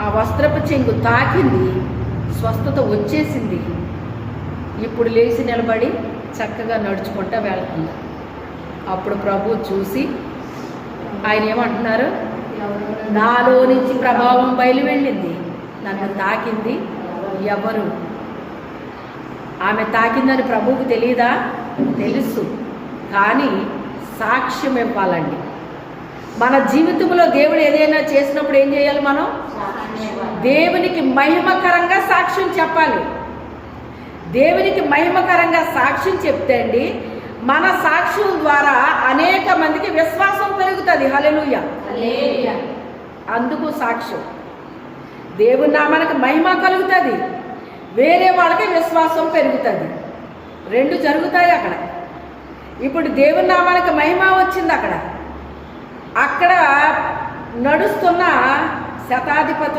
ఆ వస్త్రపు చెంగు తాకింది, స్వస్థత వచ్చేసింది. ఇప్పుడు లేచి నిలబడి చక్కగా నడుచుకుంటూ వెళ్తుంది. అప్పుడు ప్రభు చూసి ఆయన ఏమంటున్నారు, నాలో నుంచి ప్రభావం బయలు వెళ్ళింది, నన్ను తాకింది ఎవరు? ఆమె తాకిందని ప్రభువుకు తెలియదా? తెలుసు. కానీ సాక్ష్యం ఇవ్వాలండి. మన జీవితంలో దేవుడు ఏదైనా చేసినప్పుడు ఏం చేయాలి? మనం దేవునికి మహిమకరంగా సాక్ష్యం చెప్పాలి. దేవునికి మహిమకరంగా సాక్ష్యం చెప్తే అండి, మన సాక్ష్యం ద్వారా అనేక మందికి విశ్వాసం పెరుగుతుంది. హల్లెలూయా. అందుకు సాక్ష్యం. దేవుని నామానికి మహిమ కలుగుతుంది, వేరే వాళ్ళకి విశ్వాసం పెరుగుతుంది. రెండు జరుగుతాయి అక్కడ. ఇప్పుడు దేవుని నామానికి మహిమ వచ్చింది. అక్కడ నడుస్తున్న శతాధిపతి